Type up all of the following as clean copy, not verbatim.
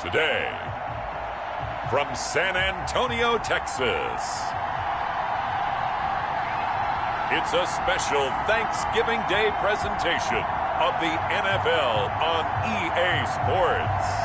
Today, from San Antonio, Texas, it's a special Thanksgiving Day presentation of the NFL on EA Sports.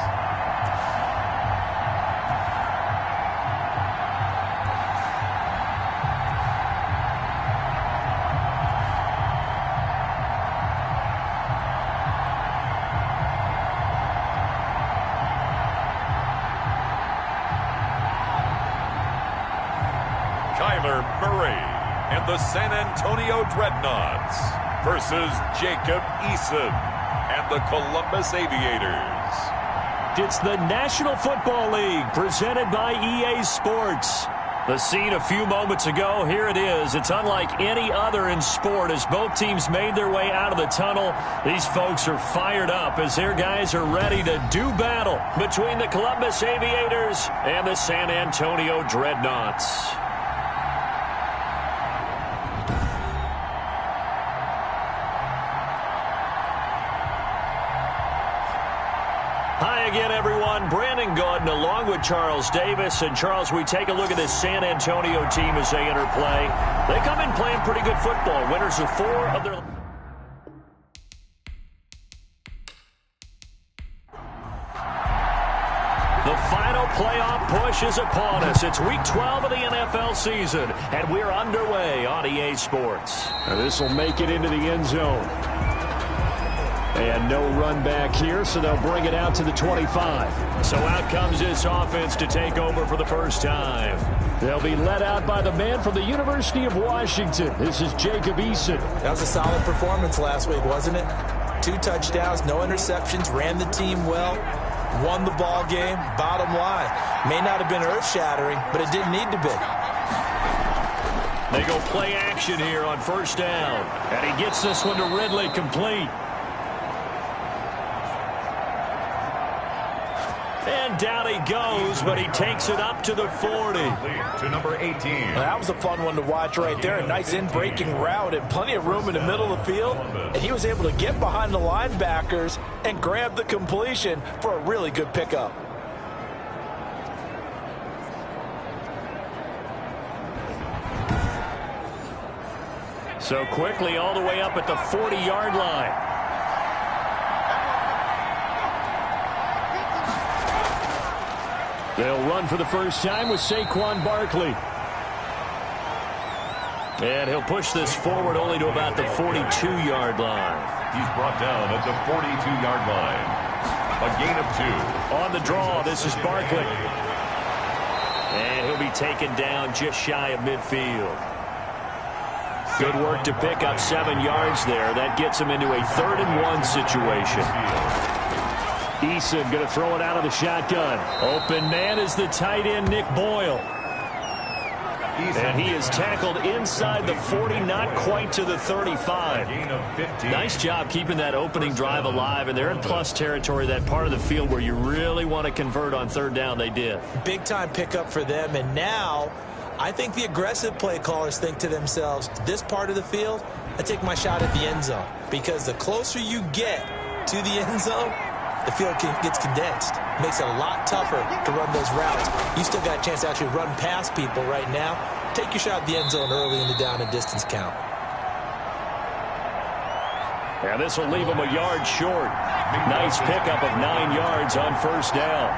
And the San Antonio Dreadnoughts versus Jacob Eason and the Columbus Aviators. It's the National Football League presented by EA Sports. The scene a few moments ago, here it is. It's unlike any other in sport as both teams made their way out of the tunnel. These folks are fired up as their guys are ready to do battle between the Columbus Aviators and the San Antonio Dreadnoughts. Hi again, everyone. Brandon Gordon along with Charles Davis. And, Charles, we take a look at this San Antonio team as they enter play. They come in playing pretty good football. Winners of 4 of their... The final playoff push is upon us. It's Week 12 of the NFL season, and we're underway on EA Sports. This will make it into the end zone. And no run back here, so they'll bring it out to the 25. So out comes this offense to take over for the first time. They'll be led out by the man from the University of Washington. This is Jacob Eason. That was a solid performance last week, wasn't it? 2 touchdowns, no interceptions, ran the team well, won the ball game. Bottom line, may not have been earth-shattering, but it didn't need to be. They go play action here on first down. And he gets this one to Ridley complete. And down he goes, but he takes it up to the 40. To number 18. That was a fun one to watch right there. A nice in-breaking route and plenty of room in the middle of the field. And he was able to get behind the linebackers and grab the completion for a really good pickup. So quickly all the way up at the 40-yard line. They'll run for the first time with Saquon Barkley. And he'll push this forward only to about the 42-yard line. He's brought down at the 42-yard line. A gain of 2. On the draw, this is Barkley. And he'll be taken down just shy of midfield. Good work to pick up 7 yards there. That gets him into a 3rd and 1 situation. Eason going to throw it out of the shotgun. Open man is the tight end, Nick Boyle. And he is tackled inside the 40, not quite to the 35. Nice job keeping that opening drive alive, and they're in plus territory, that part of the field where you really want to convert on 3rd down. They did. Big-time pickup for them, and now I think the aggressive play callers think to themselves, this part of the field, I take my shot at the end zone, because the closer you get to the end zone, the field gets condensed. Makes it a lot tougher to run those routes. You still got a chance to actually run past people right now. Take your shot at the end zone early in the down and distance count. And this will leave him a yard short. Nice pickup of 9 yards on first down.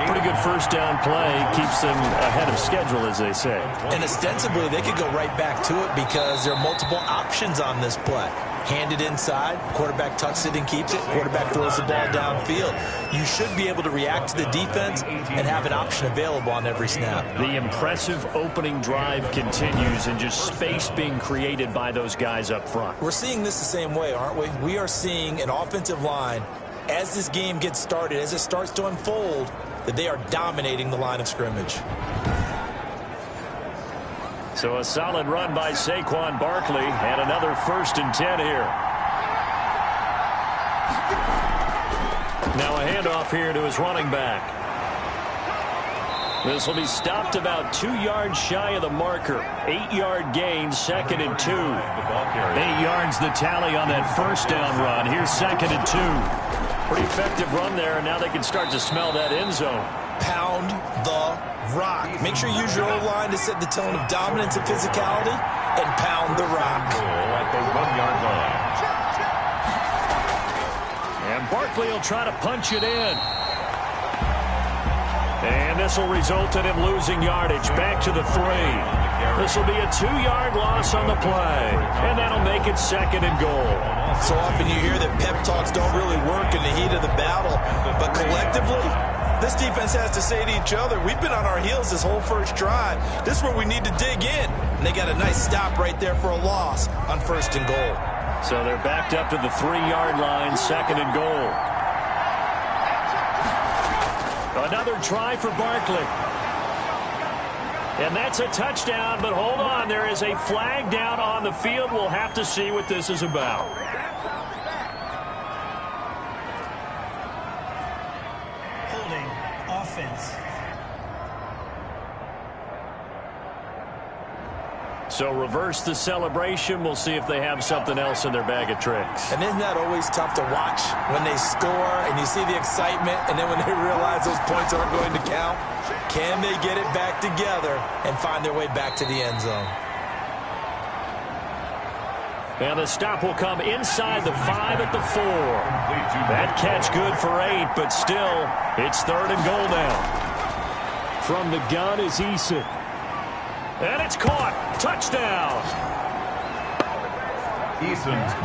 Pretty good first down play. Keeps them ahead of schedule, as they say. And ostensibly, they could go right back to it because there are multiple options on this play. Hand it inside, quarterback tucks it and keeps it, quarterback throws the ball downfield. You should be able to react to the defense and have an option available on every snap. The impressive opening drive continues and just space being created by those guys up front. We're seeing this the same way, aren't we? We are seeing an offensive line, as this game gets started, as it starts to unfold, that they are dominating the line of scrimmage. So a solid run by Saquon Barkley and another 1st and 10 here. Now a handoff here to his running back. This will be stopped about 2 yards shy of the marker. 8-yard gain, 2nd and 2. 8 yards the tally on that first down run. Here's 2nd and 2. Pretty effective run there, and now they can start to smell that end zone. Pound the rock. Make sure you use your O-line to set the tone of dominance and physicality, and pound the rock. At the 1-yard line. And Barkley will try to punch it in. And this will result in him losing yardage back to the 3. This will be a 2-yard loss on the play, and that'll make it 2nd and goal. So often you hear that pep talks don't really work in the heat of the battle, but collectively, this defense has to say to each other, we've been on our heels this whole first drive. This is where we need to dig in. And they got a nice stop right there for a loss on 1st and goal. So they're backed up to the 3-yard line, 2nd and goal. Another try for Barkley. And that's a touchdown, but hold on, there is a flag down on the field. We'll have to see what this is about. Holding offense. So reverse the celebration. We'll see if they have something else in their bag of tricks. And isn't that always tough to watch when they score and you see the excitement, and then when they realize those points aren't going to count? Can they get it back together and find their way back to the end zone? And the stop will come inside the 5 at the 4. That catch good for 8, but still, it's 3rd and goal now. From the gun is Eason. And it's caught. Touchdown.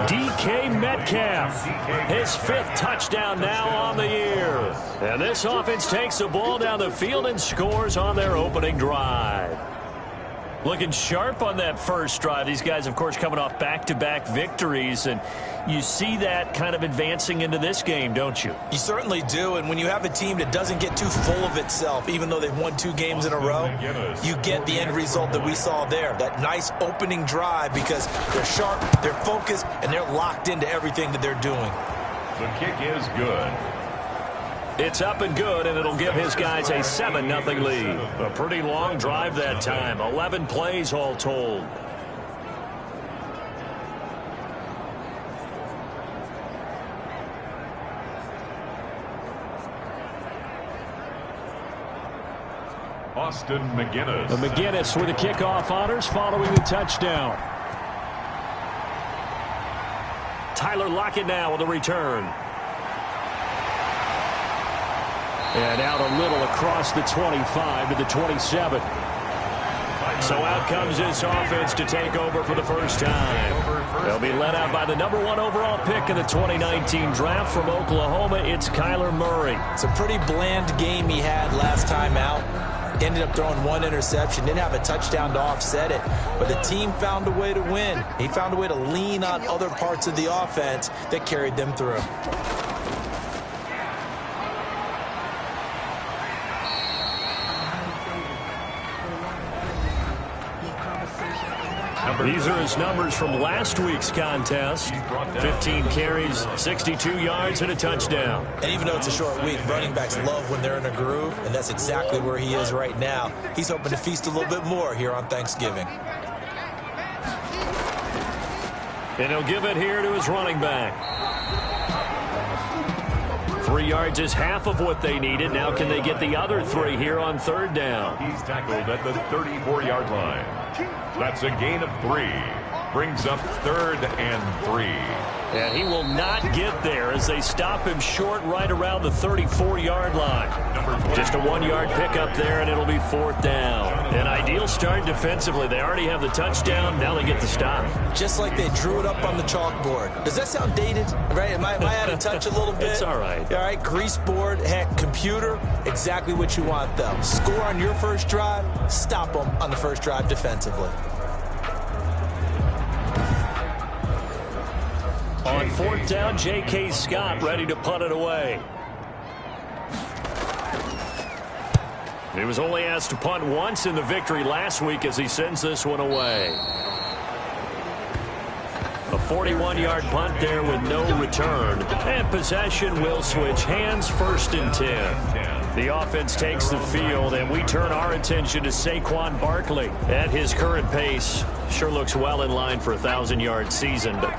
DK Metcalf, his 5th touchdown now on the year. And this offense takes the ball down the field and scores on their opening drive. Looking sharp on that first drive. These guys, of course, coming off back-to-back victories, and you see that kind of advancing into this game, don't you? You certainly do, and when you have a team that doesn't get too full of itself, even though they've won 2 games in a row, you get the end result that we saw there, that nice opening drive, because they're sharp, they're focused, and they're locked into everything that they're doing. The kick is good. It's up and good, and it'll give his guys a 7-0 lead. A pretty long drive that time. 11 plays all told. Austin McGinnis. McGinnis with the kickoff honors following the touchdown. Tyler Lockett now with the return. And out a little across the 25 to the 27. So out comes this offense to take over for the first time. They'll be led out by the #1 overall pick in the 2019 draft from Oklahoma. It's Kyler Murray. It's a pretty bland game he had last time out. Ended up throwing 1 interception. Didn't have a touchdown to offset it. But the team found a way to win. He found a way to lean on other parts of the offense that carried them through. These are his numbers from last week's contest. 15 carries, 62 yards, and a touchdown. And even though it's a short week, running backs love when they're in a groove, and that's exactly where he is right now. He's hoping to feast a little bit more here on Thanksgiving. And he'll give it here to his running back. 3 yards is half of what they needed. Now can they get the other 3 here on 3rd down? He's tackled at the 34-yard line. That's a gain of 3. Brings up 3rd and 3. And he will not get there as they stop him short right around the 34-yard line. Just a 1-yard pickup there, and it'll be 4th down. An ideal start defensively. They already have the touchdown. Now they get the stop. Just like they drew it up on the chalkboard. Does that sound dated? Right? Am I out of touch a little bit? It's all right. All right, grease board, heck, computer, exactly what you want, though. Score on your first drive, stop them on the first drive defensively. On 4th down, J.K. Scott ready to punt it away. He was only asked to punt once in the victory last week as he sends this one away. A 41-yard punt there with no return. And possession will switch hands, 1st and 10. The offense takes the field, and we turn our attention to Saquon Barkley. At his current pace, sure looks well in line for a 1,000-yard season, but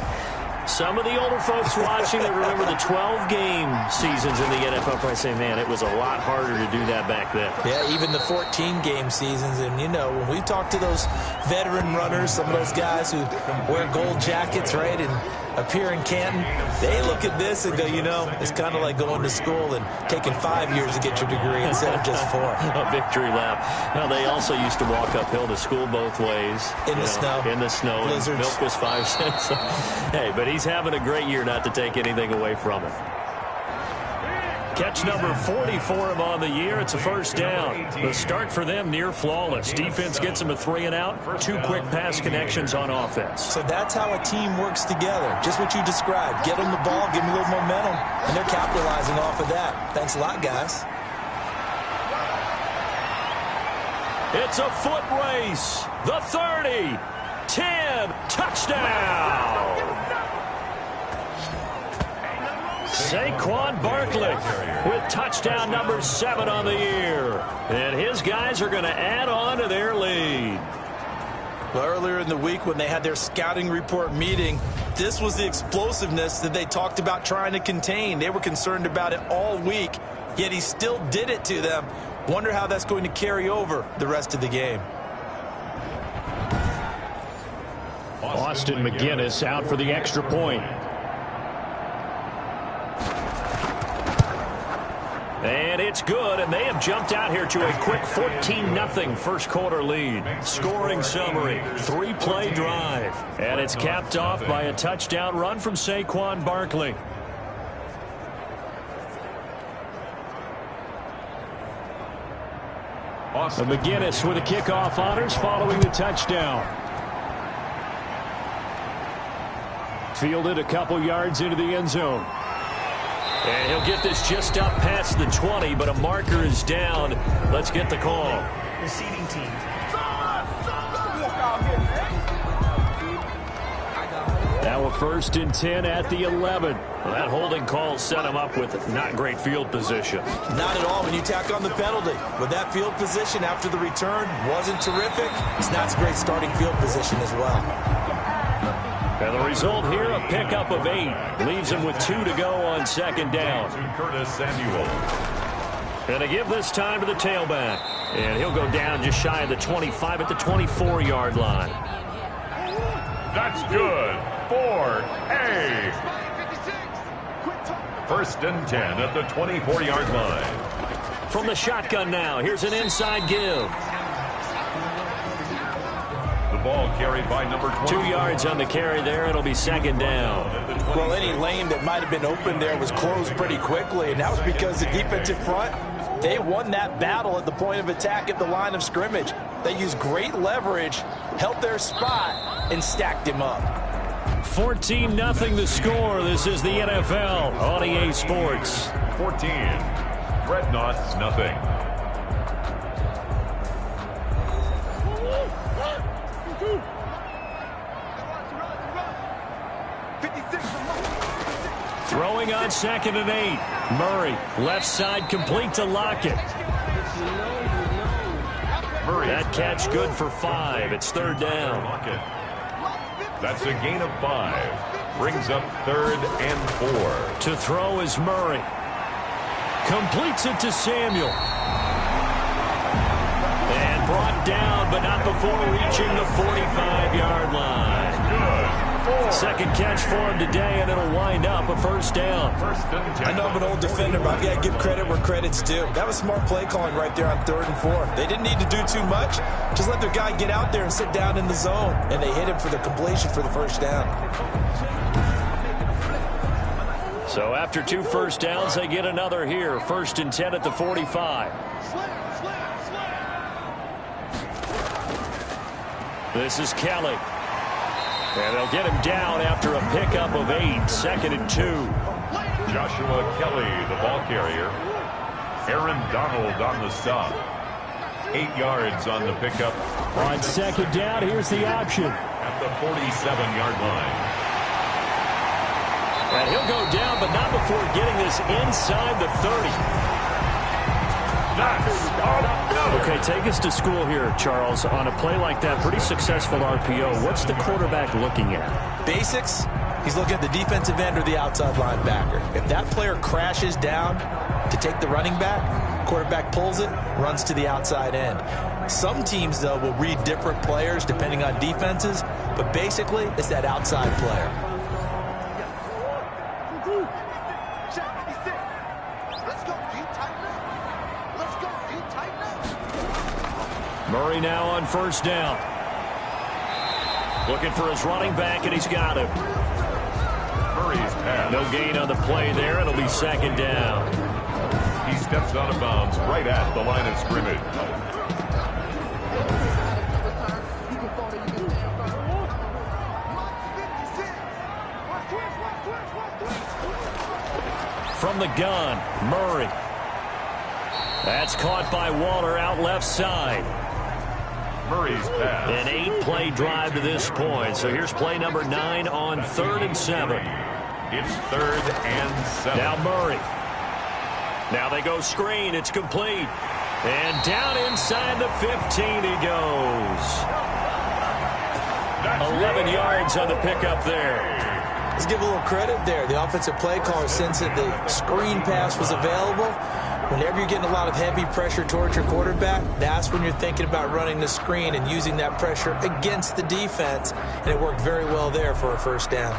Some of the older folks watching that remember the 12-game seasons in the NFL probably say, man, it was a lot harder to do that back then. Yeah, even the 14-game seasons. And, you know, when we talk to those veteran runners, some of those guys who wear gold jackets, right, and appear in Canton, they look at this and go, you know, it's kind of like going to school and taking 5 years to get your degree instead of just 4. A victory lap. Now, they also used to walk uphill to school both ways. In the snow. In the snow. Blizzards. Milk was 5 cents. Hey, but he's having a great year, not to take anything away from it. Catch number 40 for him on the year. It's a first down. The start for them near flawless. Defense gets them a 3 and out. 2 quick pass connections on offense. So that's how a team works together. Just what you described. Get them the ball, give them a little momentum, and they're capitalizing off of that. Thanks a lot, guys. It's a foot race. The 30, 10, touchdown. Saquon Barkley with touchdown number 7 on the year. And his guys are going to add on to their lead. Well, earlier in the week when they had their scouting report meeting, this was the explosiveness that they talked about trying to contain. They were concerned about it all week, yet he still did it to them. Wonder how that's going to carry over the rest of the game. Austin McGinnis out for the extra point. And it's good, and they have jumped out here to a quick 14-0 first quarter lead. Scoring summary, 3-play drive. And it's capped off by a touchdown run from Saquon Barkley. And McGinnis with a kickoff honors following the touchdown. Fielded a couple yards into the end zone. And he'll get this just up past the 20, but a marker is down. Let's get the call. Receiving team. Now a 1st and 10 at the 11. Well, that holding call set him up with not great field position. Not at all when you tack on the penalty. With that field position after the return wasn't terrific. It's not a great starting field position as well. And the result here, a pickup of 8. Leaves him with 2 to go on 2nd down. Curtis Samuel. And they give this time to the tailback. And he'll go down just shy of the 25 at the 24-yard line. That's good for A. 1st and 10 at the 24-yard line. From the shotgun now, here's an inside give. Ball carried by number 20. 2 yards on the carry there. It'll be 2nd down. Well, any lane that might have been open there was closed pretty quickly, and that was because the defensive front, they won that battle at the point of attack at the line of scrimmage. They used great leverage, held their spot, and stacked him up. 14-0 the score. This is the NFL on EA Sports. 14. Dreadnoughts, nothing. Throwing on 2nd and 8. Murray, left side complete to Lockett. That catch good for 5. It's 3rd down. That's a gain of 5. Brings up 3rd and 4. To throw is Murray. Completes it to Samuel. And brought down, but not before reaching the 45-yard line. Second catch for him today, and it'll wind up a 1st down. I know I'm an old defender, but I've got to give credit where credit's due. That was smart play calling right there on 3rd and 4. They didn't need to do too much. Just let their guy get out there and sit down in the zone, and they hit him for the completion for the 1st down. So after 2 first downs, they get another here. 1st and 10 at the 45. This is Kelly. And they'll get him down after a pickup of 8. 2nd and 2. Joshua Kelly, the ball carrier. Aaron Donald on the stop. 8 yards on the pickup. On 2nd down, here's the option. At the 47-yard line. And he'll go down, but not before getting this inside the 30. Okay, take us to school here, Charles. On a play like that, pretty successful RPO. What's the quarterback looking at? Basics, He's looking at the defensive end or the outside linebacker. If that player crashes down to take the running back, quarterback pulls it, runs to the outside end. Some teams, though, will read different players depending on defenses, but basically it's that outside player. Murray now on first down. Looking for his running back, and he's got him. Murray's pass. No gain on the play there. It'll be second down. He steps out of bounds right at the line of scrimmage. From the gun, Murray. That's caught by Waller out left side. Murray's pass. An 8-play drive to this point. So here's play number 9 on 3rd and 7. It's 3rd and 7. Now Murray. Now they go screen. It's complete. And down inside the 15 he goes. 11 yards on the pickup there. Let's give a little credit there. The offensive play caller sensed that the screen pass was available. Whenever you're getting a lot of heavy pressure towards your quarterback, that's when you're thinking about running the screen and using that pressure against the defense. And it worked very well there for a first down.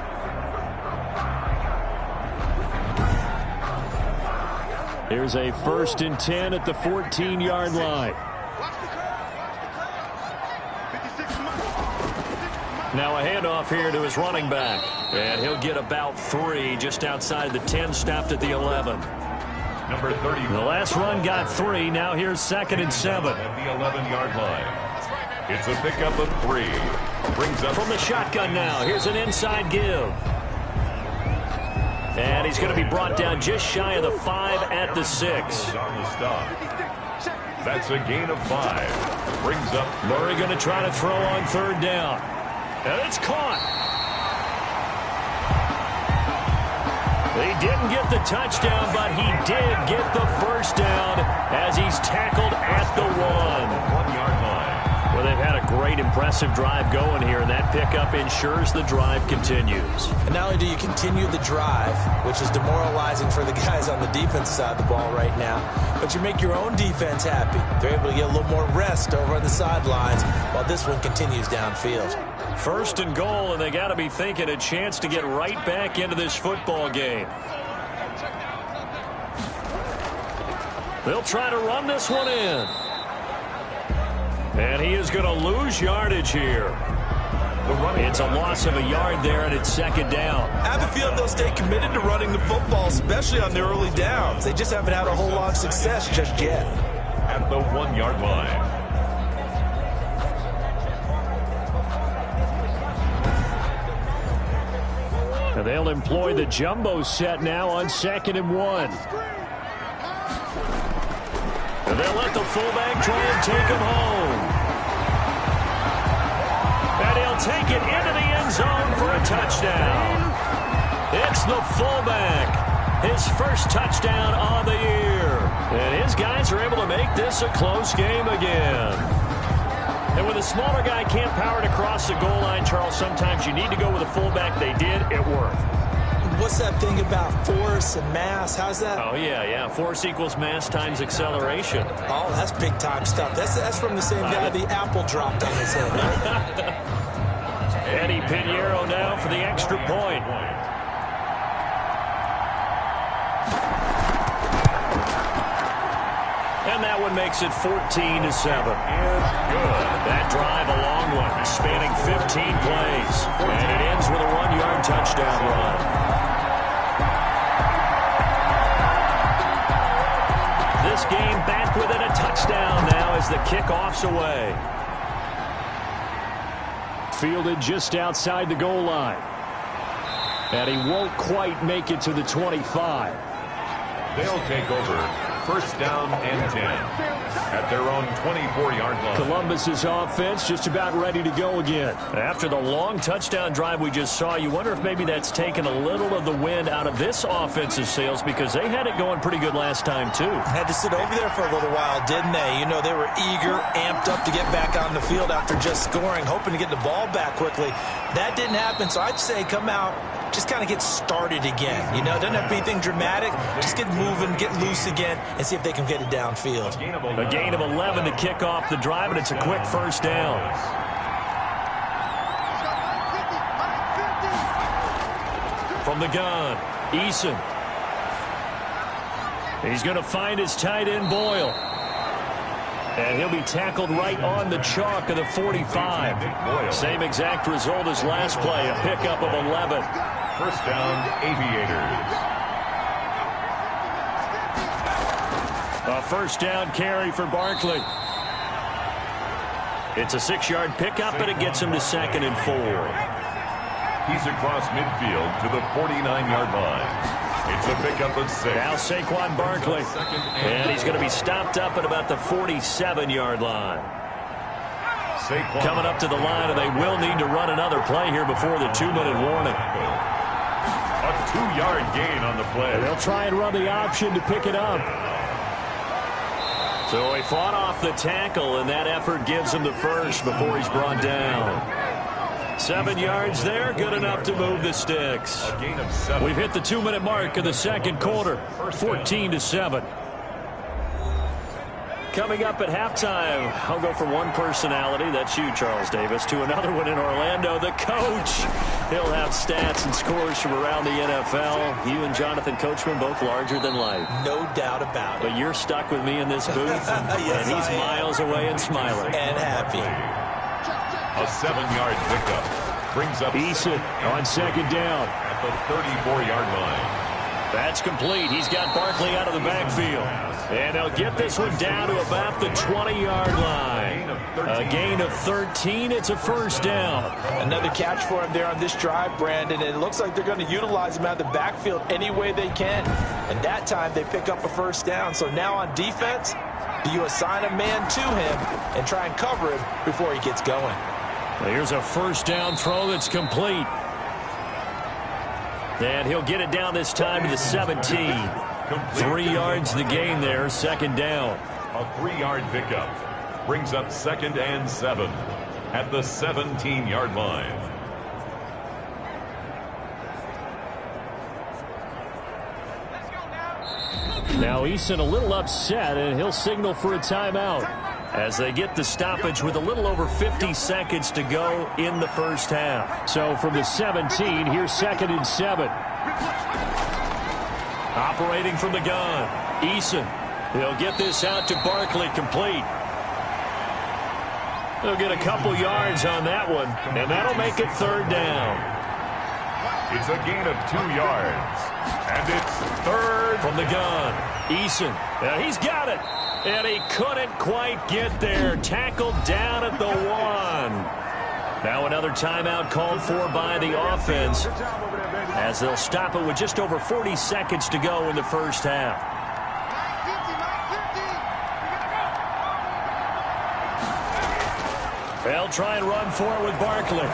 Here's a 1st and 10 at the 14-yard line. Now a handoff here to his running back. And he'll get about 3 just outside the 10, stopped at the 11. Number 30. The last run got 3. Now here's 2nd and 7. At the 11-yard line. It's a pickup of 3. Brings up from the shotgun now. Here's an inside give. And he's going to be brought down just shy of the 5 at the 6. On the stop. That's a gain of 5. Brings up Murray going to try to throw on 3rd down. And it's caught. He didn't get the touchdown, but he did get the first down as he's tackled at the 1-yard line. Well, they've had a great, impressive drive going here, and that pickup ensures the drive continues. And not only do you continue the drive, which is demoralizing for the guys on the defensive side of the ball right now, but you make your own defense happy. They're able to get a little more rest over on the sidelines while this one continues downfield. 1st and goal, and they got to be thinking a chance to get right back into this football game. They'll try to run this one in. And he is going to lose yardage here. It's a loss of a yard there, and it's 2nd down. I have a feeling they'll stay committed to running the football, especially on the early downs. They just haven't had a whole lot of success just yet. At the 1-yard line. And they'll employ the jumbo set now on 2nd and 1. And they'll let the fullback try and take him home. And he'll take it into the end zone for a touchdown. It's the fullback. His first touchdown on the year. And his guys are able to make this a close game again. And when the smaller guy can't power it across the goal line, Charles, sometimes you need to go with a fullback. They did. It worked. What's that thing about force and mass? How's that? Oh, yeah. Force equals mass times acceleration. Oh, that's big-time stuff. That's from the same guy the apple dropped on his head. Eddie Pinheiro now for the extra point. And that one makes it 14-7. Good. That drive, a long one, spanning 15 plays. And it ends with a 1-yard touchdown run. This game back within a touchdown now as the kickoff's away. Fielded just outside the goal line. And he won't quite make it to the 25. They'll take over. 1st down and 10 at their own 24-yard line. Columbus's offense just about ready to go again. After the long touchdown drive we just saw, you wonder if maybe that's taken a little of the wind out of this offensive sails because they had it going pretty good last time, too. Had to sit over there for a little while, didn't they? You know, they were eager, amped up to get back on the field after just scoring, hoping to get the ball back quickly. That didn't happen, so I'd say come out, just kind of get started again. You know, doesn't have to be anything dramatic. Just get moving, get loose again, and see if they can get it downfield. A gain of 11 to kick off the drive, and it's a quick first down. From the gun, Eason. He's going to find his tight end, Boyle. And he'll be tackled right on the chalk of the 45. Same exact result as last play, a pickup of 11. First down, Aviators. A first down carry for Barkley. It's a 6-yard pickup, and it gets him to 2nd and 4. He's across midfield to the 49-yard line. It's a pickup of 6. Now Saquon Barkley. And he's going to be stopped up at about the 47-yard line. Coming up to the line, and they will need to run another play here before the 2-minute warning. A 2-yard gain on the play. And they'll try and run the option to pick it up. So he fought off the tackle, and that effort gives him the first before he's brought down. 7 yards there, good enough to move the sticks. We've hit the 2-minute mark of the second quarter, 14-7. Coming up at halftime, I'll go from one personality, that's you, Charles Davis, to another one in Orlando, the coach. He'll have stats and scores from around the NFL. You and Jonathan Coachman both larger than life. No doubt about it. But you're stuck with me in this booth, yes, and he's miles away and smiling. And happy. A 7-yard pickup brings up Eason on 2nd down at the 34-yard line. That's complete. He's got Barkley out of the backfield. And they'll get this one down to about the 20-yard line. A gain of 13. It's a first down. Another catch for him there on this drive, Brandon. And it looks like they're going to utilize him out of the backfield any way they can. And that time they pick up a first down. So now on defense, do you assign a man to him and try and cover him before he gets going? Here's a first down throw that's complete. And he'll get it down this time to the 17. 3 yards the gain there, 2nd down. A 3-yard pickup brings up 2nd and 7 at the 17-yard line. Now Eason a little upset, and he'll signal for a timeout as they get the stoppage with a little over 50 seconds to go in the first half. So from the 17, here's 2nd and 7. Operating from the gun, Eason. He'll get this out to Barkley, complete. He'll get a couple yards on that one, and that'll make it 3rd down. It's a gain of 2 yards, and it's 3rd from the gun. Eason, he's got it. And he couldn't quite get there. Tackled down at the 1. Now another timeout called for by the offense as they'll stop it with just over 40 seconds to go in the first half. They'll try and run for it with Barkley.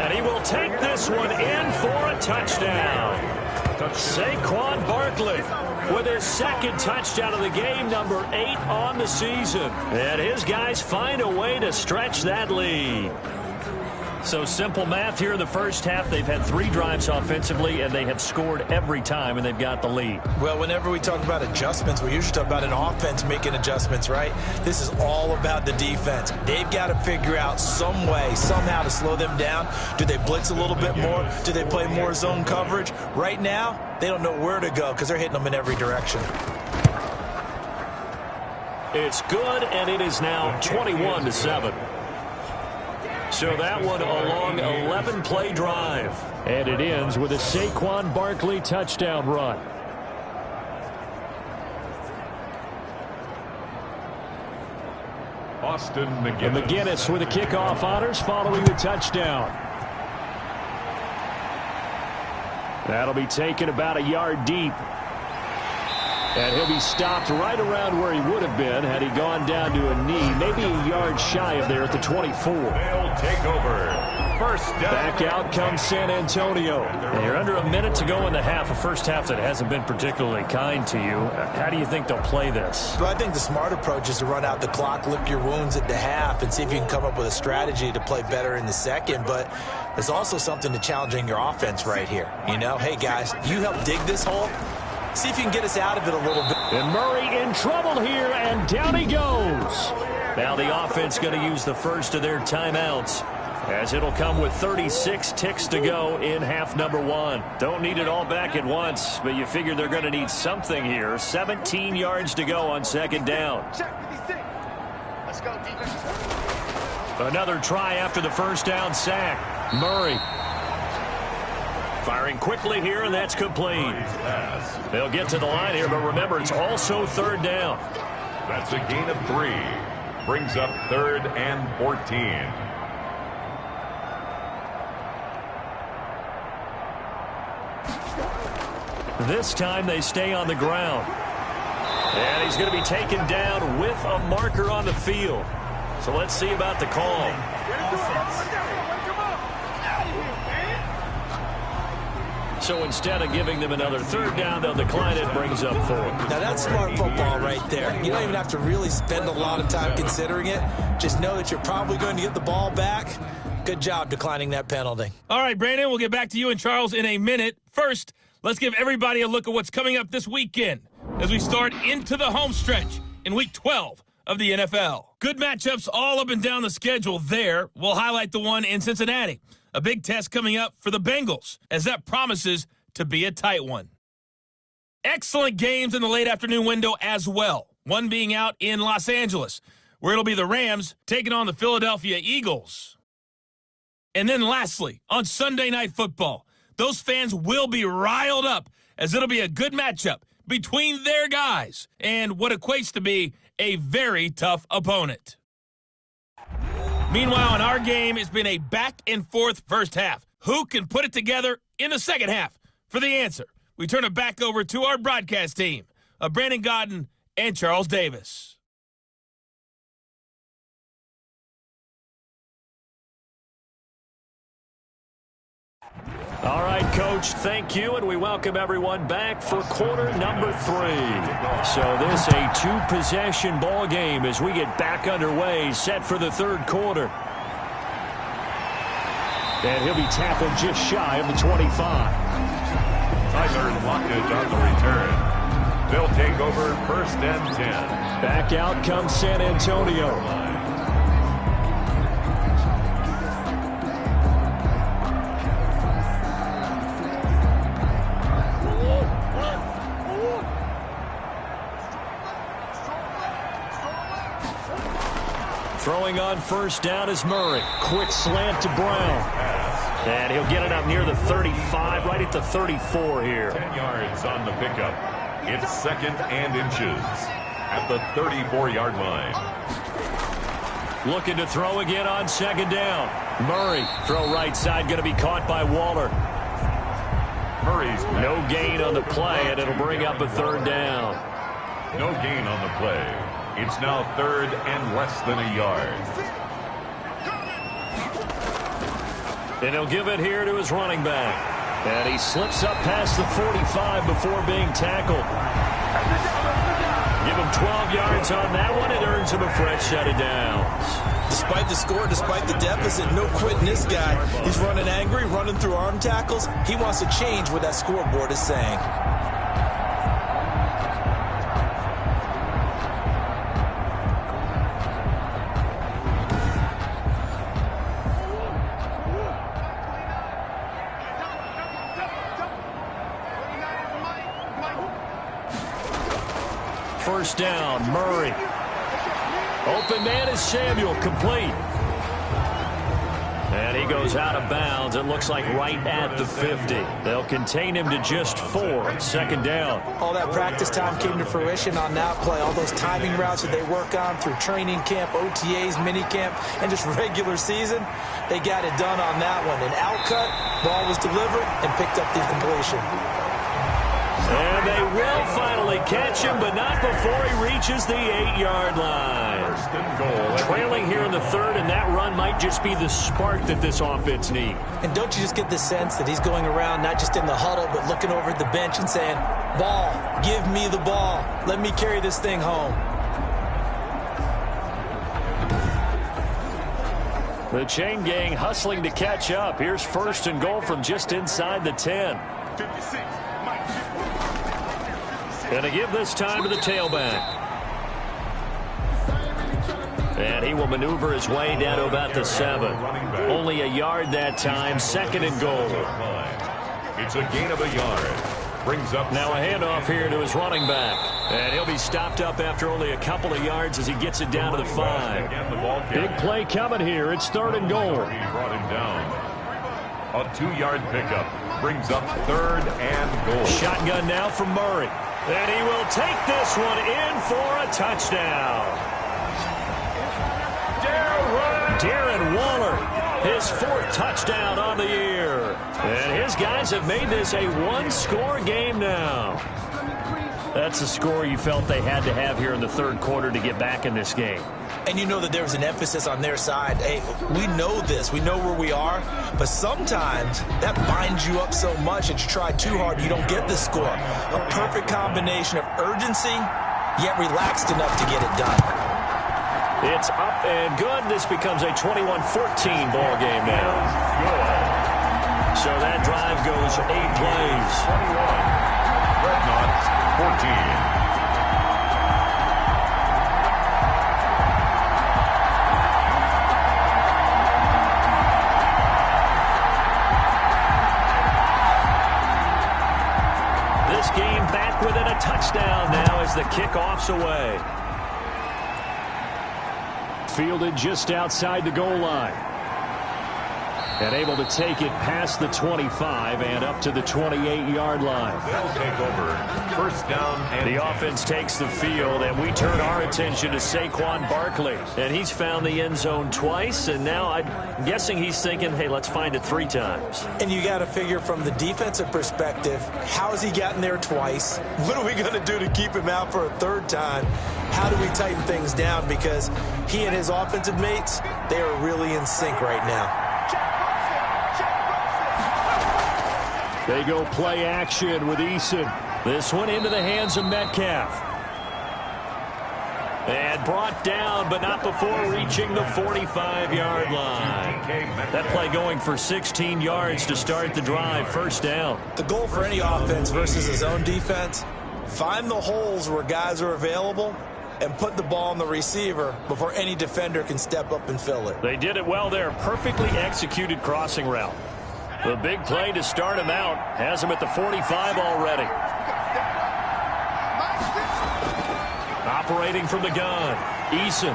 And he will take this one in for a touchdown. Saquon Barkley with his 2nd touchdown of the game, number 8 on the season. And his guys find a way to stretch that lead. So simple math here in the first half. They've had 3 drives offensively, and they have scored every time, and they've got the lead. Well, whenever we talk about adjustments, we usually talk about an offense making adjustments, right? This is all about the defense. They've got to figure out some way, somehow to slow them down. Do they blitz a little bit more? Do they play more zone coverage? Right now, they don't know where to go because they're hitting them in every direction. It's good, and it is now 21-7. So that one a long 11-play drive. And it ends with a Saquon Barkley touchdown run. Austin McGinnis. And McGinnis with the kickoff honors following the touchdown. That'll be taken about a yard deep. And he'll be stopped right around where he would have been had he gone down to a knee, maybe a yard shy of there at the 24. They'll take over. first down. Back out comes San Antonio. And you're under a minute to go in the half, a first half that hasn't been particularly kind to you. How do you think they'll play this? Well, I think the smart approach is to run out the clock, lick your wounds at the half, and see if you can come up with a strategy to play better in the second. But there's also something to challenging your offense right here. You know, hey, guys, you help dig this hole. See if you can get us out of it a little bit. And Murray in trouble here, and down he goes. Now the offense going to use the first of their timeouts, as it'll come with 36 ticks to go in half number one. Don't need it all back at once, but you figure they're going to need something here. 17 yards to go on second down. Let's go, defense. Another try after the first down sack. Murray firing quickly here, and that's complete. They'll get to the line here, but remember, it's also third down. That's a gain of 3. Brings up 3rd and 14. This time they stay on the ground. And he's going to be taken down with a marker on the field. So let's see about the call. So instead of giving them another third down, they'll decline it. Brings up 4. Now, that's smart football right there. You don't even have to really spend a lot of time considering it. Just know that you're probably going to get the ball back. Good job declining that penalty. All right, Brandon, we'll get back to you and Charles in a minute. First, let's give everybody a look at what's coming up this weekend as we start into the home stretch in Week 12 of the NFL. Good matchups all up and down the schedule there. We'll highlight the one in Cincinnati. A big test coming up for the Bengals, as that promises to be a tight one. Excellent games in the late afternoon window as well. One being out in Los Angeles, where it'll be the Rams taking on the Philadelphia Eagles. And then lastly, on Sunday Night Football, those fans will be riled up, as it'll be a good matchup between their guys and what equates to be a very tough opponent. Meanwhile, in our game, it's been a back-and-forth first half. Who can put it together in the second half? For the answer, we turn it back over to our broadcast team of Brandon Godden and Charles Davis. All right, Coach, thank you, and we welcome everyone back for quarter number 3. So this a 2-possession ball game as we get back underway, set for the third quarter. And he'll be tackled just shy of the 25. Tyler Lockett on the return. They'll take over 1st and 10. Back out comes San Antonio. Throwing on first down is Murray. Quick slant to Brown. And he'll get it up near the 35, right at the 34 here. 10 yards on the pickup. It's 2nd and inches at the 34-yard line. Looking to throw again on second down. Murray, throw right side, going to be caught by Waller. Murray's no gain on the play, and it'll bring up a third down. No gain on the play. It's now 3rd and less than a yard. And he'll give it here to his running back. And he slips up past the 45 before being tackled. Give him 12 yards on that one. It earns him a fresh set of downs. Despite the score, despite the deficit, no quitting this guy. He's running angry, running through arm tackles. He wants to change what that scoreboard is saying. First down, Murray. Open man is Samuel, complete. And he goes out of bounds. It looks like right at the 50. They'll contain him to just 4. Second down. All that practice time came to fruition on that play. All those timing routes that they work on through training camp, OTAs, minicamp, and just regular season, they got it done on that one. An outcut, ball was delivered, and picked up the completion. And they will finally catch him, but not before he reaches the 8-yard line. First and goal. Trailing here in the third, and that run might just be the spark that this offense needs. And don't you just get the sense that he's going around not just in the huddle, but looking over at the bench and saying, ball, give me the ball. Let me carry this thing home. The chain gang hustling to catch up. Here's first and goal from just inside the 10. 56. Going to give this time to the tailback. And he will maneuver his way down to about the 7. Only a yard that time. Second and goal. It's a gain of a yard. Brings up now a handoff here to his running back. And he'll be stopped up after only a couple of yards as he gets it down to the 5. Big play coming here. It's third and goal. Brought him down. A 2-yard pickup. Brings up third and goal. Shotgun now from Murray. And he will take this one in for a touchdown. Darren Waller, his 4th touchdown on the year. And his guys have made this a one-score game now. That's a score you felt they had to have here in the third quarter to get back in this game. And you know that there was an emphasis on their side. Hey, we know this. We know where we are. But sometimes that binds you up so much that you try too hard, you don't get the score. A perfect combination of urgency, yet relaxed enough to get it done. It's up and good. This becomes a 21-14 ball game now. So that drive goes 8 plays. 21. Dreadnoughts 14. Game back within a touchdown now as the kickoff's away. Fielded just outside the goal line. And able to take it past the 25 and up to the 28-yard line. They'll take over. First down. And the offense takes the field, and we turn our attention to Saquon Barkley. And he's found the end zone twice, and now I'm guessing he's thinking, hey, let's find it 3 times. And you got to figure from the defensive perspective, how has he gotten there twice? What are we going to do to keep him out for a 3rd time? How do we tighten things down? Because he and his offensive mates, they are really in sync right now. They go play action with Eason. This one into the hands of Metcalf. And brought down, but not before reaching the 45-yard line. That play going for 16 yards to start the drive. First down. The goal for any offense versus his own defense, find the holes where guys are available and put the ball on the receiver before any defender can step up and fill it. They did it well there. Perfectly executed crossing route. The big play to start him out has him at the 45 already. Operating from the gun, Eason.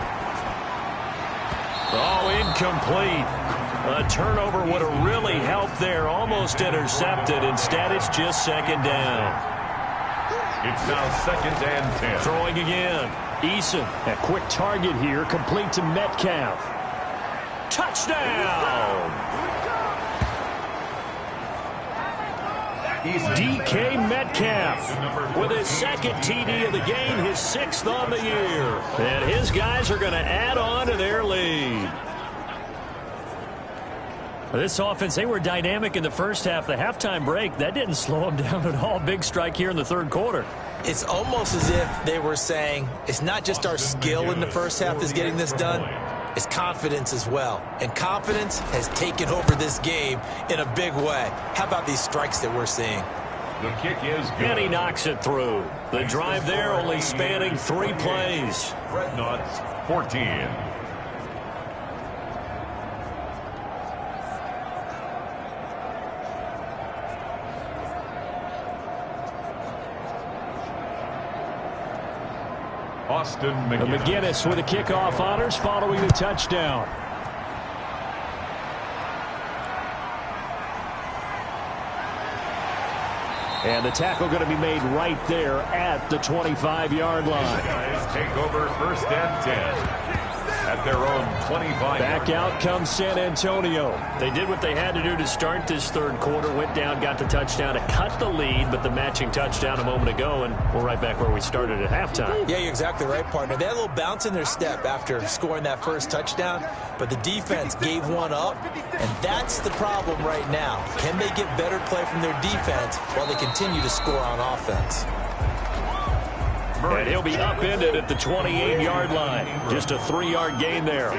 Oh, incomplete. A turnover would have really helped there. Almost intercepted. Instead, it's just second down. It's now 2nd and 10. Throwing again. Eason. A quick target here, complete to Metcalf. Touchdown! DK Metcalf with his 2nd TD of the game, his 6th on the year. And his guys are going to add on to their lead. This offense, they were dynamic in the first half. The halftime break, that didn't slow them down at all. Big strike here in the third quarter. It's almost as if they were saying, it's not just our skill in the first half that's getting this done. It's confidence as well. And confidence has taken over this game in a big way. How about these strikes that we're seeing? The kick is good. And he knocks it through. The drive there only spanning 3 plays. Dreadnoughts 14. Austin McGinnis with the kickoff honors following the touchdown. And the tackle going to be made right there at the 25-yard line. Guys take over 1st and 10. at their own 25. Back out comes San Antonio. They did what they had to do to start this third quarter. Went down, got the touchdown to cut the lead, but the matching touchdown a moment ago, and we're right back where we started at halftime. Yeah, you're exactly right, partner. They had a little bounce in their step after scoring that first touchdown, but the defense gave one up, and that's the problem right now. Can they get better play from their defense while they continue to score on offense? And he'll be upended at the 28-yard line. Just a 3-yard gain there.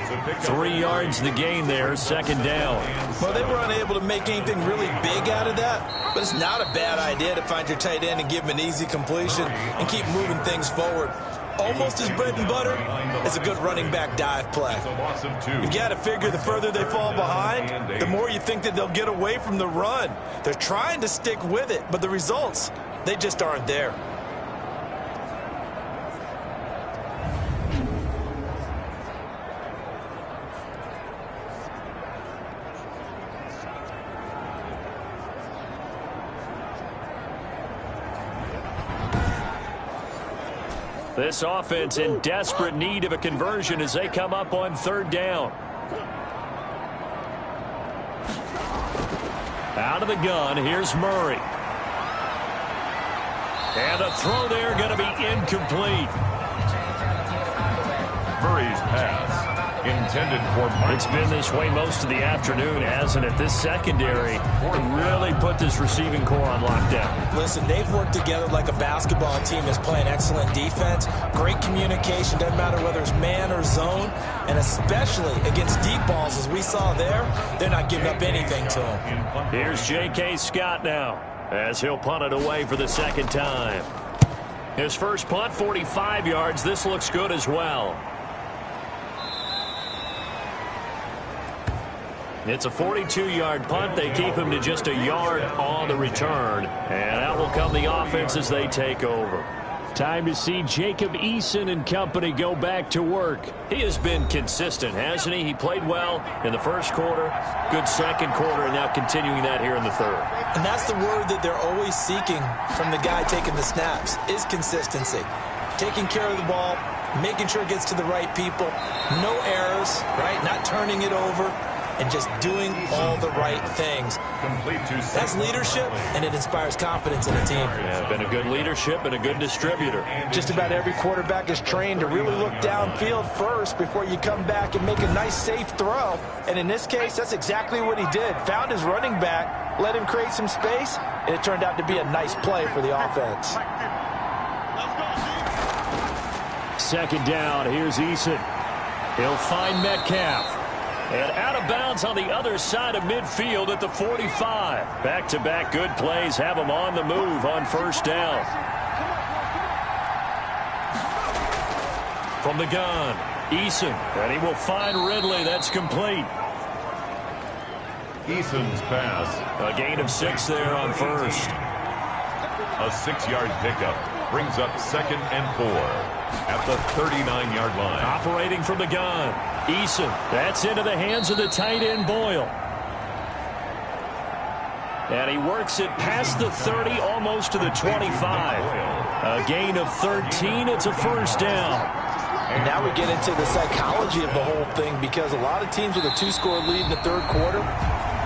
3 yards the gain there, second down. Well, they were unable to make anything really big out of that, but it's not a bad idea to find your tight end and give him an easy completion and keep moving things forward. Almost as bread and butter as a good running back dive play. You've got to figure the further they fall behind, the more you think that they'll get away from the run. They're trying to stick with it, but the results, they just aren't there. This offense in desperate need of a conversion as they come up on third down. Out of the gun, here's Murray. And the throw there going to be incomplete. Murray's pass intended for Mike. It's been this way most of the afternoon, hasn't it? This secondary really put this receiving core on lockdown. Listen, they've worked together like a basketball team that's playing excellent defense. Great communication, doesn't matter whether it's man or zone, and especially against deep balls as we saw there, they're not giving up anything to them. Here's J.K. Scott now as he'll punt it away for the second time. His first punt, 45 yards. This looks good as well. It's a 42-yard punt. They keep him to just a yard on the return. And out will come the offense as they take over. Time to see Jacob Eason and company go back to work. He has been consistent, hasn't he? He played well in the first quarter, good second quarter, and now continuing that here in the third. And that's the word that they're always seeking from the guy taking the snaps, is consistency. Taking care of the ball, making sure it gets to the right people, no errors, right? Not turning it over, and just doing all the right things. That's leadership, and it inspires confidence in a team. Yeah, been a good leadership and a good distributor. Just about every quarterback is trained to really look downfield first before you come back and make a nice, safe throw. And in this case, that's exactly what he did. Found his running back, let him create some space, and it turned out to be a nice play for the offense. Second down, here's Eason. He'll find Metcalf. And out of bounds on the other side of midfield at the 45. Back-to-back good plays have him on the move on first down. From the gun, Eason. And he will find Ridley. That's complete. Eason's pass. A gain of 6 there on first. A 6-yard pickup brings up 2nd and 4 at the 39-yard line. Operating from the gun. Eason, that's into the hands of the tight end Boyle. And he works it past the 30, almost to the 25. A gain of 13, it's a first down. And now we get into the psychology of the whole thing, because a lot of teams with a 2-score lead in the third quarter,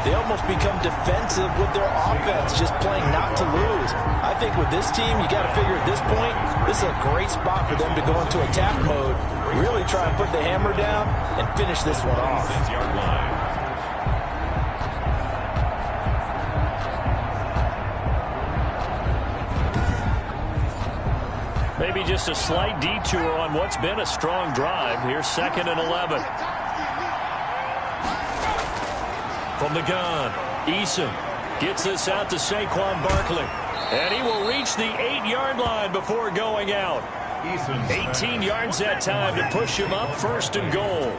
they almost become defensive with their offense, just playing not to lose. I think with this team, you got to figure at this point, this is a great spot for them to go into attack mode, really try and put the hammer down and finish this one off. Maybe just a slight detour on what's been a strong drive. Here's 2nd and 11. From the gun, Eason gets this out to Saquon Barkley. And he will reach the 8-yard line before going out. 18 yards that time to push him up, 1st and goal.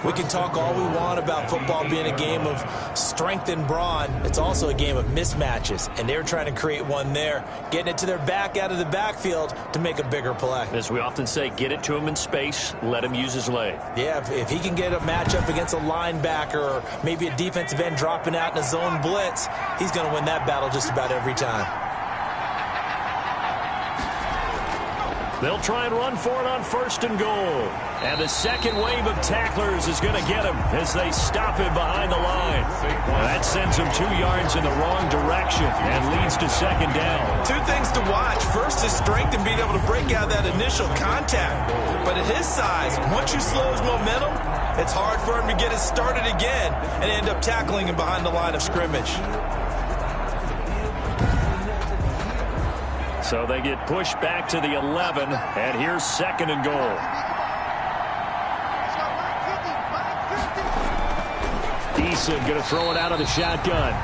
We can talk all we want about football being a game of strength and brawn. It's also a game of mismatches, and they're trying to create one there, getting it to their back out of the backfield to make a bigger play. As we often say, get it to him in space, let him use his leg. Yeah, if he can get a matchup against a linebacker or maybe a defensive end dropping out in a zone blitz, he's going to win that battle just about every time. They'll try and run for it on 1st and goal. And the second wave of tacklers is going to get him as they stop him behind the line. That sends him 2 yards in the wrong direction and leads to 2nd down. 2 things to watch. First is strength and being able to break out that initial contact. But at his size, once you slow his momentum, it's hard for him to get it started again and end up tackling him behind the line of scrimmage. So they get pushed back to the 11, and here's 2nd and goal. Eason going to throw it out of the shotgun.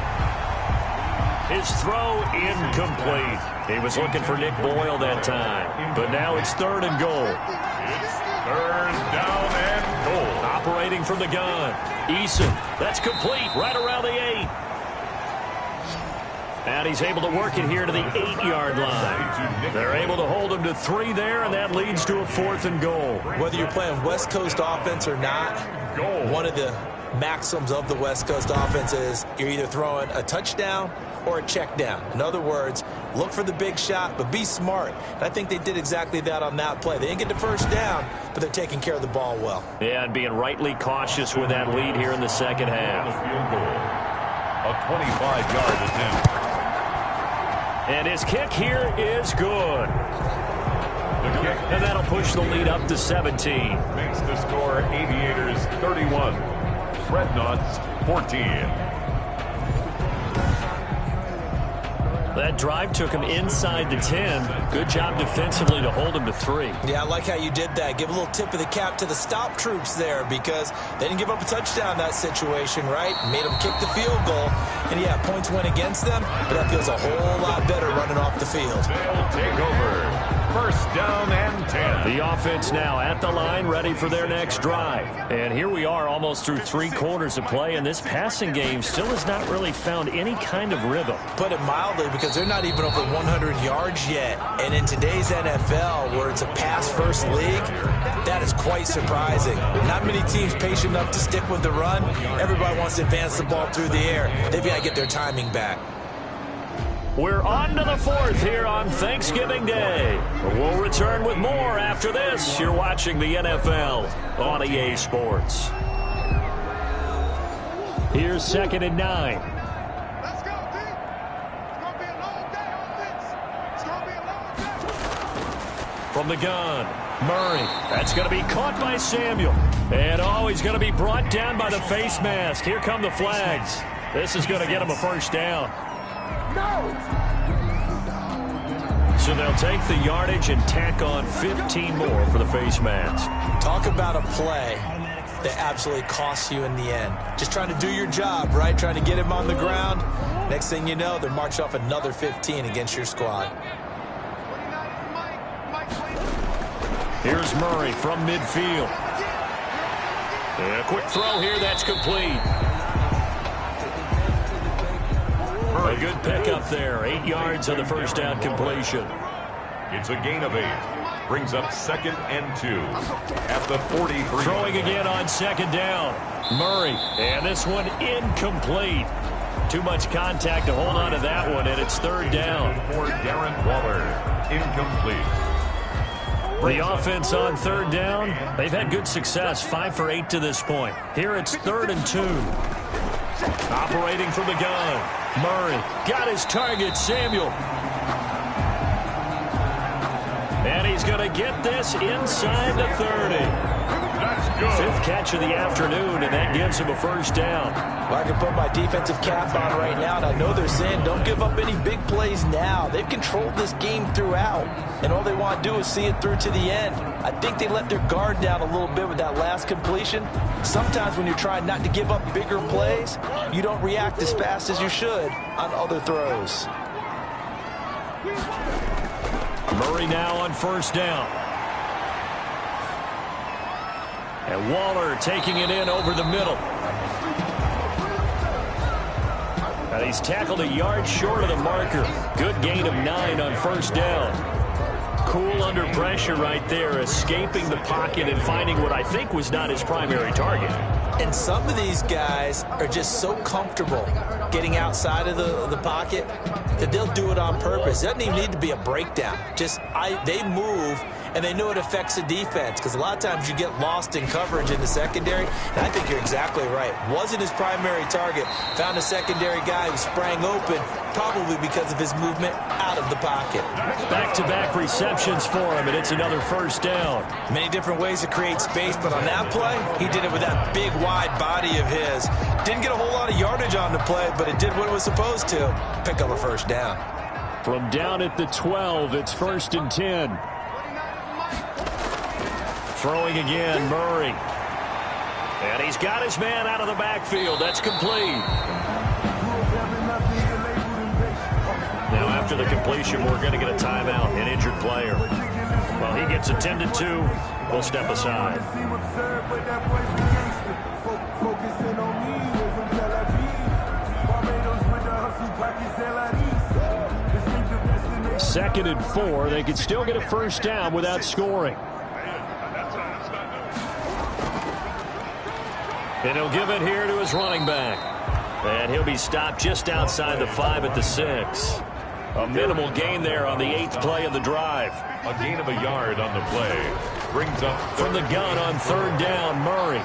His throw incomplete. He was looking for Nick Boyle that time, but now it's 3rd and goal. It's 3rd down and goal. Operating from the gun. Eason, that's complete, right around the 8. And he's able to work it here to the 8-yard line. They're able to hold him to 3 there, and that leads to a 4th and goal. Whether you're playing West Coast offense or not, one of the maxims of the West Coast offense is you're either throwing a touchdown or a check down. In other words, look for the big shot, but be smart. And I think they did exactly that on that play. They didn't get the 1st down, but they're taking care of the ball well. Yeah, and being rightly cautious with that lead here in the 2nd half. A 25-yard attempt. And his kick here is good. And that'll push the lead up to 17. Makes the score Aviators 31, Dreadnoughts 14. That drive took him inside the 10. Good job defensively to hold him to 3. Yeah, I like how you did that. Give a little tip of the cap to the stop troops there because they didn't give up a touchdown in that situation, right? Made them kick the field goal. And, yeah, points went against them, but that feels a whole lot better running off the field. They'll take over. 1st down and 10. The offense now at the line, ready for their next drive. And here we are almost through 3 quarters of play, and this passing game still has not really found any kind of rhythm. Put it mildly, because they're not even over 100 yards yet. And in today's NFL, where it's a pass-first league, that is quite surprising. Not many teams patient enough to stick with the run. Everybody wants to advance the ball through the air. They've got to get their timing back. We're on to the 4th here on Thanksgiving Day. We'll return with more after this. You're watching the NFL on EA Sports. Here's 2nd and 9. Let's go, team. It's going to be a long day on this. It's going to be a long day. From the gun, Murray. That's going to be caught by Samuel. And, he's going to be brought down by the face mask. Here come the flags. This is going to get him a 1st down. So they'll take the yardage and tack on 15 more for the face mask. Talk about a play that absolutely costs you in the end. Just trying to do your job, right? Trying to get him on the ground. Next thing you know, they're marching off another 15 against your squad. Here's Murray from midfield. And a quick throw here, that's complete. A good pickup there. 8 yards on the 1st down completion. It's a gain of 8. Brings up 2nd and 2 at the 43. Throwing again on 2nd down. Murray. And this one incomplete. Too much contact to hold on to that one, and it's 3rd down. For Darren Waller. Incomplete. The offense on 3rd down, they've had good success. 5 for 8 to this point. Here it's 3rd and 2. Operating from the gun. Murray got his target, Samuel. And he's going to get this inside the 30. That's good. 5th catch of the afternoon, and that gives him a 1st down. Well, I can put my defensive cap on right now, and I know they're saying don't give up any big plays now. They've controlled this game throughout, and all they want to do is see it through to the end. I think they let their guard down a little bit with that last completion. Sometimes when you're trying not to give up bigger plays, you don't react as fast as you should on other throws. Murray now on 1st down. And Waller taking it in over the middle. And he's tackled a yard short of the marker. Good gain of 9 on 1st down. Cool under pressure right there, escaping the pocket and finding what I think was not his primary target. And some of these guys are just so comfortable getting outside of the pocket that they'll do it on purpose. It doesn't even need to be a breakdown. They move, and they know it affects the defense, because a lot of times you get lost in coverage in the secondary, and I think you're exactly right. Wasn't his primary target. Found a secondary guy who sprang open, probably because of his movement out of the pocket. Back-to-back receptions for him, and it's another first down. Many different ways to create space, but on that play, he did it with that big, wide body of his. Didn't get a whole lot of yardage on the play, but it did what it was supposed to. Pick up a first down. From down at the 12, it's 1st and 10. Throwing again, Murray. And he's got his man out of the backfield. That's complete. Now, after the completion, we're going to get a timeout, an injured player. Well, he gets attended to. We'll step aside. Second and 4. They could still get a first down without scoring. And he'll give it here to his running back. And he'll be stopped just outside the 5 at the 6. A minimal gain there on the 8th play of the drive. A gain of a yard on the play. Brings up from the gun on 3rd down, Murray.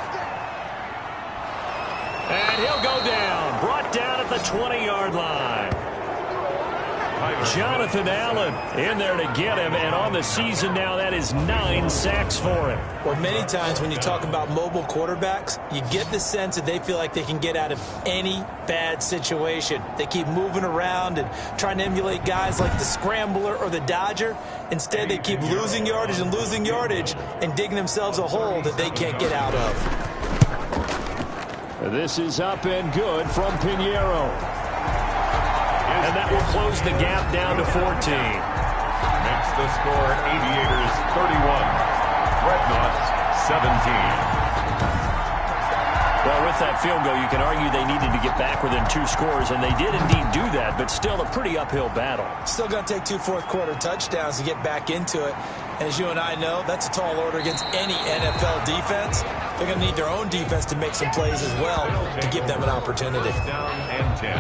And he'll go down. Brought down at the 20-yard line. Jonathan Allen in there to get him, and on the season now, that is 9 sacks for him. Well, many times when you talk about mobile quarterbacks, you get the sense that they feel like they can get out of any bad situation. They keep moving around and trying to emulate guys like the scrambler or the dodger. Instead, they keep losing yardage and digging themselves a hole that they can't get out of. This is up and good from Pinheiro. And that will close the gap down to 14. Makes the score Aviators 31, Dreadnoughts 17. Well, with that field goal, you can argue they needed to get back within 2 scores, and they did indeed do that, but still a pretty uphill battle. Still going to take 2 fourth-quarter touchdowns to get back into it. And as you and I know, that's a tall order against any NFL defense. They're going to need their own defense to make some plays as well to give them an opportunity. Down and 10.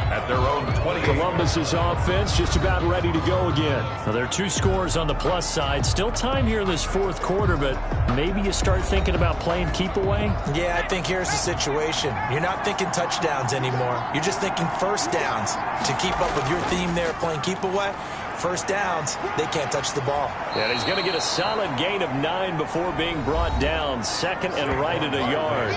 At their own 20. Columbus's offense just about ready to go again. Well, there are 2 scores on the plus side. Still time here in this 4th quarter, but maybe you start thinking about playing keep away? Yeah, I think here's the situation. You're not thinking touchdowns anymore. You're just thinking first downs. To keep up with your theme there, playing keep away, first downs, they can't touch the ball. And he's going to get a solid gain of 9 before being brought down. 2nd and right at a yard.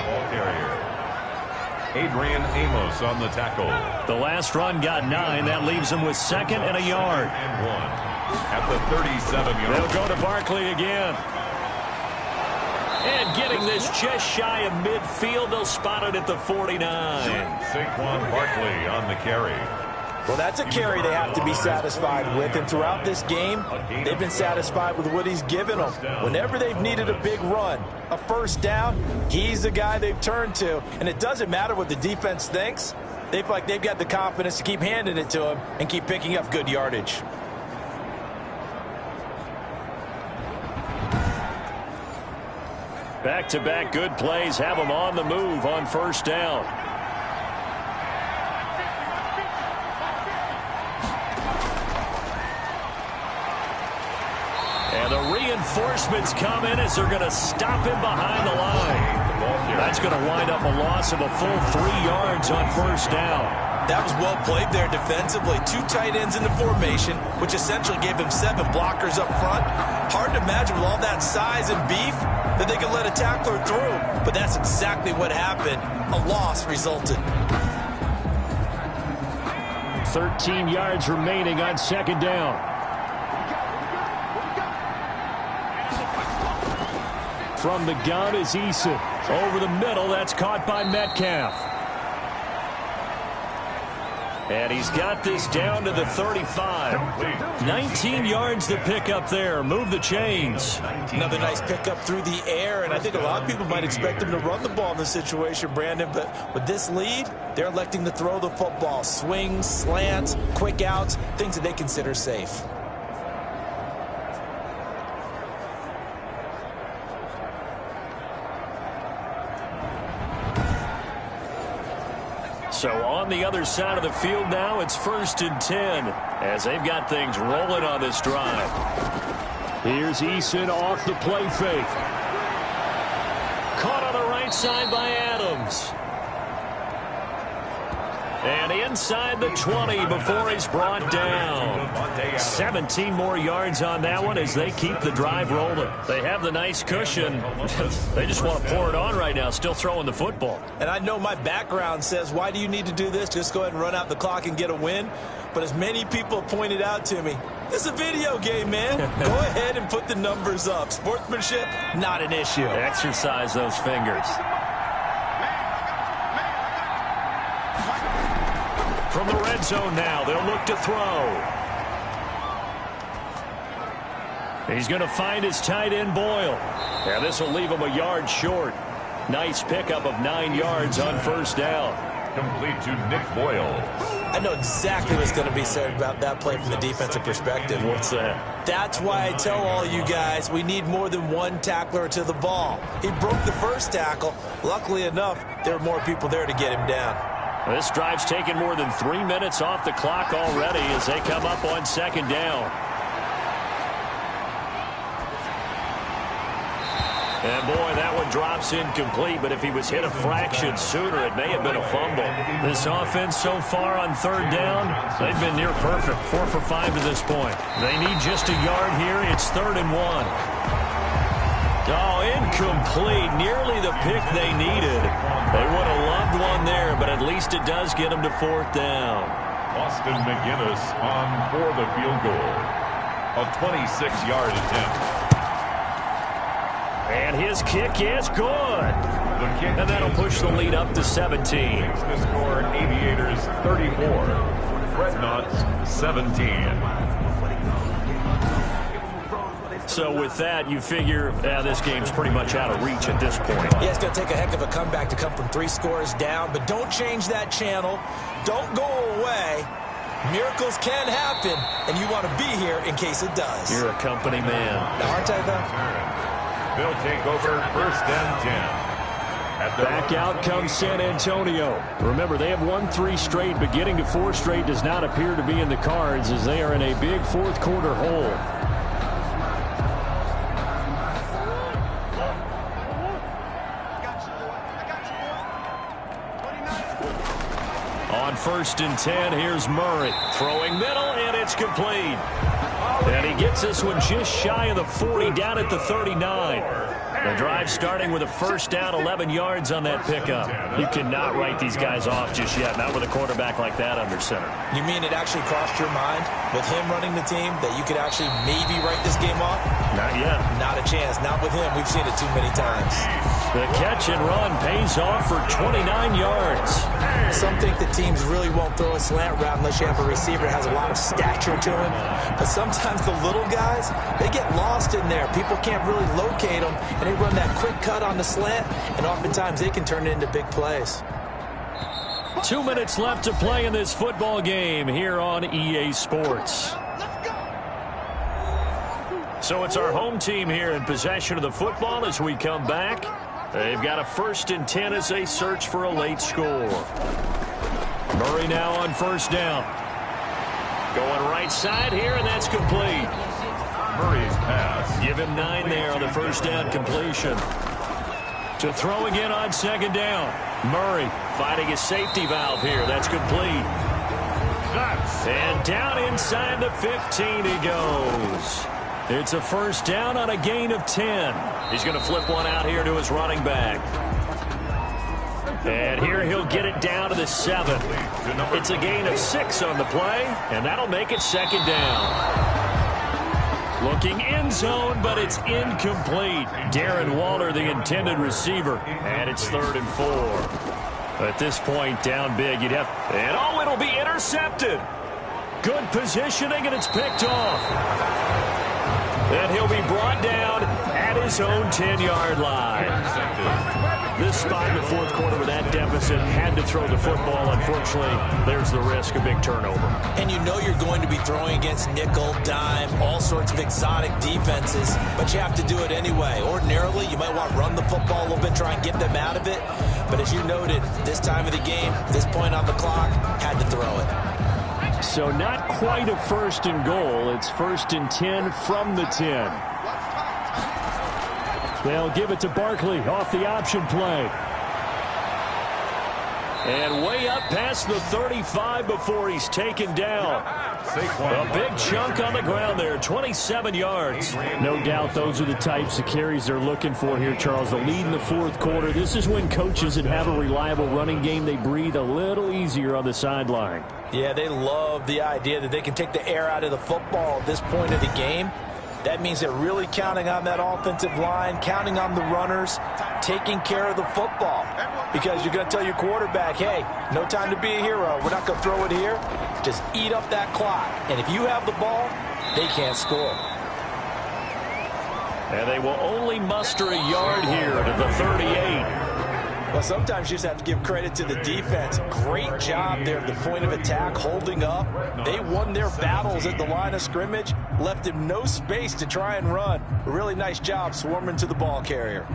Adrian Amos on the tackle. The last run got 9. That leaves him with 2nd and a yard. And 1 at the 37-yard. They'll go to Barkley again. And getting this just shy of midfield, they'll spot it at the 49. Saquon Barkley on the carry. Well, that's a carry they have to be satisfied with, and throughout this game, they've been satisfied with what he's given them. Whenever they've needed a big run, a first down, he's the guy they've turned to, and it doesn't matter what the defense thinks. They feel like they've got the confidence to keep handing it to him and keep picking up good yardage. Back-to-back good plays have them on the move on first down. And the reinforcements come in as they're going to stop him behind the line. That's going to wind up a loss of a full 3 yards on first down. That was well played there defensively. 2 tight ends in the formation, which essentially gave him 7 blockers up front. Hard to imagine with all that size and beef that they could let a tackler through. But that's exactly what happened. A loss resulted. 13 yards remaining on second down. From the gun is Eason. Over the middle, that's caught by Metcalf. And he's got this down to the 35. 19 yards to pick up there. Move the chains. Another nice pickup through the air, and I think a lot of people might expect him to run the ball in this situation, Brandon, but with this lead, they're electing to throw the football. Swings, slants, quick outs, things that they consider safe. So on the other side of the field now, it's 1st and 10 as they've got things rolling on this drive. Here's Eason off the play fake. Caught on the right side by Adams. And inside the 20 before he's brought down. 17 more yards on that one as they keep the drive rolling. They have the nice cushion. They just want to pour it on right now, still throwing the football. And I know my background says, why do you need to do this? Just go ahead and run out the clock and get a win. But as many people pointed out to me, it's a video game, man. Go ahead and put the numbers up. Sportsmanship, not an issue. Exercise those fingers. From the red zone now, they'll look to throw. He's going to find his tight end, Boyle. Yeah, this will leave him a yard short. Nice pickup of 9 yards on 1st down. Complete to Nick Boyle. I know exactly what's going to be said about that play from the defensive perspective. What's that? That's why I tell all you guys we need more than one tackler to the ball. He broke the first tackle. Luckily enough, there were more people there to get him down. This drive's taken more than 3 minutes off the clock already as they come up on 2nd down. And boy, that one drops incomplete, but if he was hit a fraction sooner, it may have been a fumble. This offense so far on 3rd down, they've been near perfect, 4 for 5 to this point. They need just a yard here. It's 3rd and 1. Oh, incomplete. Nearly the pick they needed. They would have loved one there, but at least it does get them to 4th down. Austin McGinnis on for the field goal. A 26-yard attempt. And his kick is good. And that'll push the lead up to 17. The score, Aviators 34. Dreadnoughts 17. So with that, you figure this game's pretty much out of reach at this point. Yeah, it's going to take a heck of a comeback to come from 3 scores down, but don't change that channel. Don't go away. Miracles can happen, and you want to be here in case it does. You're a company man. Now, aren't I, though? They'll take over 1st and 10. Back out comes San Antonio. Remember, they have won 3 straight, but getting to 4 straight does not appear to be in the cards as they are in a big 4th quarter hole. On 1st and 10, here's Murray. Throwing middle, and it's complete. And he gets this one just shy of the 40, down at the 39. The drive starting with a 1st down, 11 yards on that pickup. You cannot write these guys off just yet, not with a quarterback like that under center. You mean it actually crossed your mind with him running the team that you could actually maybe write this game off? Not yet. Not a chance. Not with him. We've seen it too many times. The catch and run pays off for 29 yards. Some think that teams really won't throw a slant route unless you have a receiver that has a lot of stature to him. But sometimes the little guys, they get lost in there. People can't really locate them, and they run that quick cut on the slant, and oftentimes they can turn it into big plays. 2 minutes left to play in this football game here on EA Sports. So it's our home team here in possession of the football as we come back. They've got a 1st and 10 as they search for a late score. Murray now on 1st down. Going right side here, and that's complete. Murray's pass. Give him 9 there on the 1st down completion. To throw again on 2nd down. Murray finding a safety valve here. That's complete. And down inside the 15 he goes. It's a 1st down on a gain of 10. He's going to flip one out here to his running back. And here he'll get it down to the 7. It's a gain of 6 on the play, and that'll make it 2nd down. Looking end zone, but it's incomplete. Darren Waller, the intended receiver, and it's 3rd and 4. At this point, down big, you'd have... And oh, it'll be intercepted. Good positioning, and it's picked off. And he'll be brought down at his own 10-yard line. This spot in the fourth quarter with that deficit, had to throw the football. Unfortunately, there's the risk of big turnover. And you know you're going to be throwing against nickel, dime, all sorts of exotic defenses, but you have to do it anyway. Ordinarily, you might want to run the football a little bit, try and get them out of it. But as you noted, this time of the game, this point on the clock, had to throw it. So not quite a first and goal. It's 1st and 10 from the 10. They'll give it to Barkley off the option play. And way up past the 35 before he's taken down. A big chunk on the ground there, 27 yards. No doubt those are the types of carries they're looking for here, Charles. The lead in the fourth quarter. This is when coaches that have a reliable running game, they breathe a little easier on the sideline. Yeah, they love the idea that they can take the air out of the football at this point of the game. That means they're really counting on that offensive line, counting on the runners, taking care of the football. Because you're going to tell your quarterback, hey, no time to be a hero. We're not going to throw it here. Just eat up that clock. And if you have the ball, they can't score. And they will only muster a yard here to the 38. Well, sometimes you just have to give credit to the defense. Great job there at the point of attack, holding up. They won their battles at the line of scrimmage, left him no space to try and run. A really nice job swarming to the ball carrier.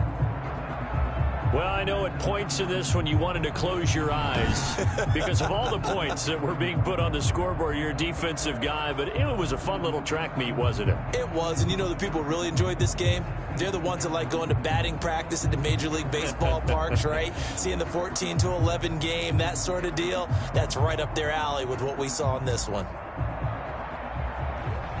Well, I know at points in this when you wanted to close your eyes because of all the points that were being put on the scoreboard. You're a defensive guy, but it was a fun little track meet, wasn't it? It was, and you know the people really enjoyed this game? They're the ones that like going to batting practice at the Major League Baseball parks, right? Seeing the 14-11 game, that sort of deal. That's right up their alley with what we saw in this one.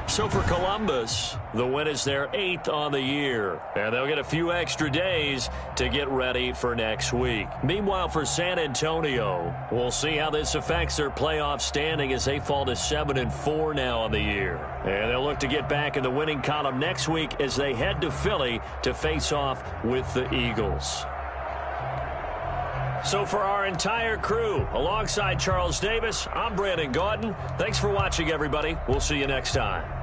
So for Columbus, the win is their 8th on the year. And they'll get a few extra days to get ready for next week. Meanwhile, for San Antonio, we'll see how this affects their playoff standing as they fall to 7-4 now on the year. And they'll look to get back in the winning column next week as they head to Philly to face off with the Eagles. So for our entire crew, alongside Charles Davis, I'm Brandon Gaudin. Thanks for watching, everybody. We'll see you next time.